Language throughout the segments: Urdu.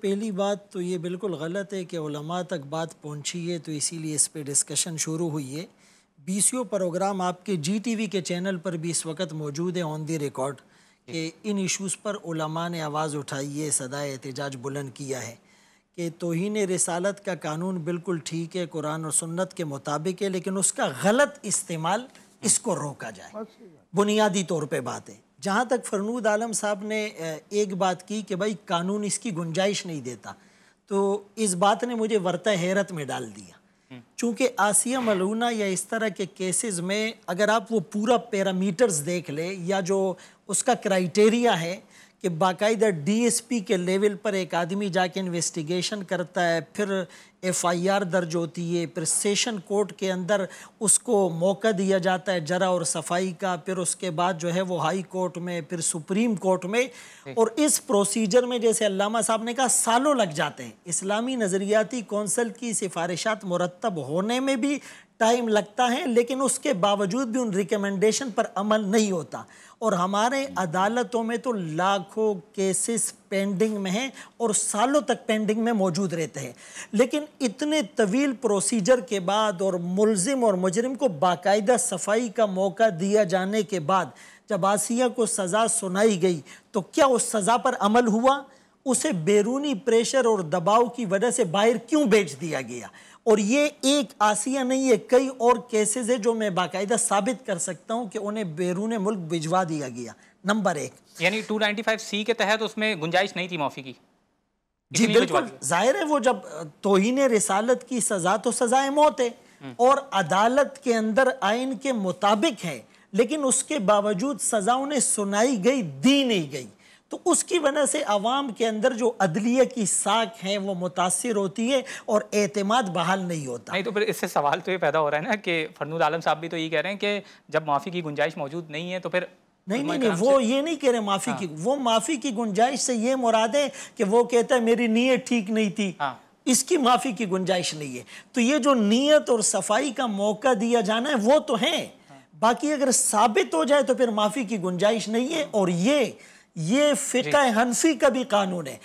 پہلی بات تو یہ بالکل غلط ہے کہ علماء تک بات پہنچی ہے تو اسی لیے اس پہ ڈسکشن شروع ہوئی ہے۔ بیسیوں پروگرام آپ کے جی ٹی وی کے چینل پر بھی اس وقت موجود ہے آن دی ریکارڈ کہ ان ایشوز پر علماء نے آواز اٹھائی ہے، صدائے احتجاج بلند کیا ہے کہ توہین رسالت کا قانون بالکل ٹھیک ہے، قرآن اور سنت کے مطابق ہے، لیکن اس کا غلط استعمال اس کو روکا جائے۔ بنیادی طور پہ بات ہے۔ جہاں تک فرنود عالم صاحب نے ایک بات کی کہ بھائی قانون اس کی گنجائش نہیں دیتا، تو اس بات نے مجھے ورطہ حیرت میں ڈال دیا، چونکہ آسیہ ملعونہ یا اس طرح کے کیسز میں اگر آپ وہ پورا پیرامیٹرز دیکھ لیں یا جو اس کا کرائیٹیریا ہے کہ باقاعدہ ڈی ایس پی کے لیول پر ایک آدمی جا کے انویسٹیگیشن کرتا ہے، پھر ایف آئی آر درج ہوتی ہے، پھر سیشن کورٹ کے اندر اس کو موقع دیا جاتا ہے جرح اور صفائی کا، پھر اس کے بعد جو ہے وہ ہائی کورٹ میں، پھر سپریم کورٹ میں، اور اس پروسیجر میں جیسے علامہ صاحب نے کہا سالوں لگ جاتے ہیں۔ اسلامی نظریاتی کونسل کی سفارشات مرتب ہونے میں بھی ٹائم لگتا ہے، لیکن اس کے باوجود بھی ان ریکمنڈیشن پر عمل نہیں ہوتا، اور ہمارے عدالتوں میں تو لاکھوں کیسز پینڈنگ میں ہیں اور سالوں تک پینڈنگ میں موجود رہتے ہیں۔ لیکن اتنے طویل پروسیجر کے بعد اور ملزم اور مجرم کو باقاعدہ صفائی کا موقع دیا جانے کے بعد جب آسیہ کو سزا سنائی گئی تو کیا اس سزا پر عمل ہوا؟ اسے بیرونی پریشر اور دباؤ کی وجہ سے باہر کیوں بھیج دیا گیا؟ اور یہ ایک آسیہ نہیں ہے، کئی اور کیسز ہیں جو میں باقاعدہ ثابت کر سکتا ہوں کہ انہیں بیرون ملک بھجوا دیا گیا۔ نمبر ایک، یعنی 295C کے تحت اس میں گنجائش نہیں تھی معافی کی؟ جی بالکل، ظاہر ہے وہ جب توہین رسالت کی سزا تو سزائے موت ہے اور عدالت کے اندر آئین کے مطابق ہے، لیکن اس کے باوجود سزا انہیں سنائی گئی، دی نہیں گئی، تو اس کی وجہ سے عوام کے اندر جو عدلیہ کی ساکھ ہے وہ متاثر ہوتی ہے اور اعتماد بحال نہیں ہوتا۔ نہیں تو پھر اس سے سوال تو یہ پیدا ہو رہا ہے نا کہ فرنود عالم صاحب بھی تو یہ کہہ رہے ہیں کہ جب معافی کی گنجائش موجود نہیں ہے تو پھر نہیں وہ یہ نہیں کہہ رہے معافی کی، وہ معافی کی گنجائش سے یہ مراد ہے کہ وہ کہتا ہے میری نیت ٹھیک نہیں تھی، اس کی معافی کی گنجائش نہیں ہے۔ تو یہ جو نیت اور صفائی کا موقع دیا جانا ہے وہ تو ہے، باقی اگر ثابت ہو جائے تو پھر معافی کی گنجائش نہیں ہے، اور یہ فقہ حنفی کا بھی قانون ہے۔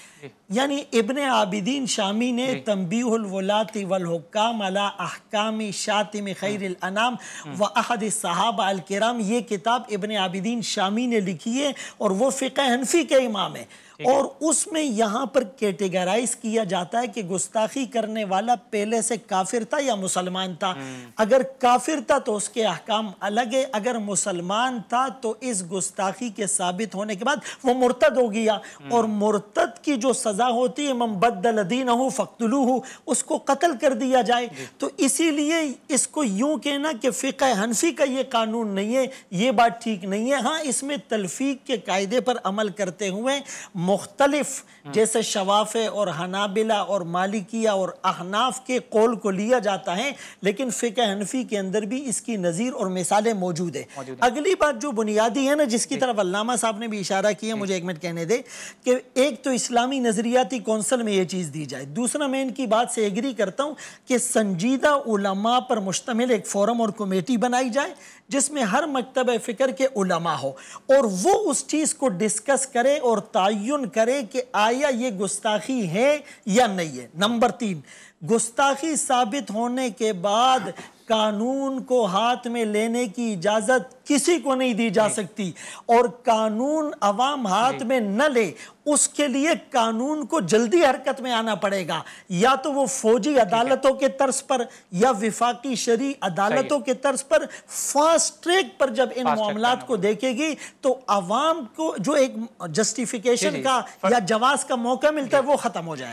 یعنی ابن عابدین شامی نے تنبیہ الولاۃ والحکام علی احکام شاتم خیر الانام و احد الصحابہ الکرام، یہ کتاب ابن عابدین شامی نے لکھی ہے اور وہ فقہ حنفی کے امام ہے، اور اس میں یہاں پر کیٹیگرائز کیا جاتا ہے کہ گستاخی کرنے والا پہلے سے کافر تھا یا مسلمان تھا۔ اگر کافر تھا تو اس کے احکام الگ ہے، اگر مسلمان تھا تو اس گستاخی کے ثابت ہونے کے بعد وہ مرتد ہو گیا، اور مرتد کی جو سزا ہوتی ہے من بدل دینہ فاقتلوہ، اس کو قتل کر دیا جائے۔ تو اسی لیے اس کو یوں کہنا کہ فقہ حنفی کا یہ قانون نہیں ہے، یہ بات ٹھیک نہیں ہے۔ ہاں اس میں تلفیق کے قاعدے پر عمل کرتے ہوئے مختلف جیسے شوافع اور حنابلہ اور مالکیہ اور احناف کے قول کو لیا جاتا ہے، لیکن فقہ حنفی کے اندر بھی اس کی نظیر اور مثالیں موجود ہیں۔ اگلی بات جو بنیادی ہے نا، جس کی طرف علامہ صاحب نے بھی اشارہ کیا، مجھے ایک منٹ کہنے دے کہ ایک تو اسلامی نظریاتی کونسل میں یہ چیز دی جائے، دوسرا میں ان کی بات سے ایگری کرتا ہوں کہ سنجیدہ علماء پر مشتمل ایک فورم اور کمیٹی بنائی جائے جس میں ہر مکتبہ فکر کے علماء ہو، اور وہ اس چیز کو ڈسکس کرے اور تعین کرے کہ آیا یہ گستاخی ہے یا نہیں ہے۔ نمبر 3، گستاخی ثابت ہونے کے بعد قانون کو ہاتھ میں لینے کی اجازت کسی کو نہیں دی جا سکتی، اور قانون عوام ہاتھ میں نہ لے اس کے لیے قانون کو جلدی حرکت میں آنا پڑے گا، یا تو وہ فوجی عدالتوں کے طرز پر یا وفاقی شرعی عدالتوں کے طرز پر فاسٹ ٹریک پر جب ان معاملات کو دیکھے گی تو عوام کو جو ایک جسٹیفیکیشن کا یا جواز کا موقع ملتا ہے وہ ختم ہو جائے۔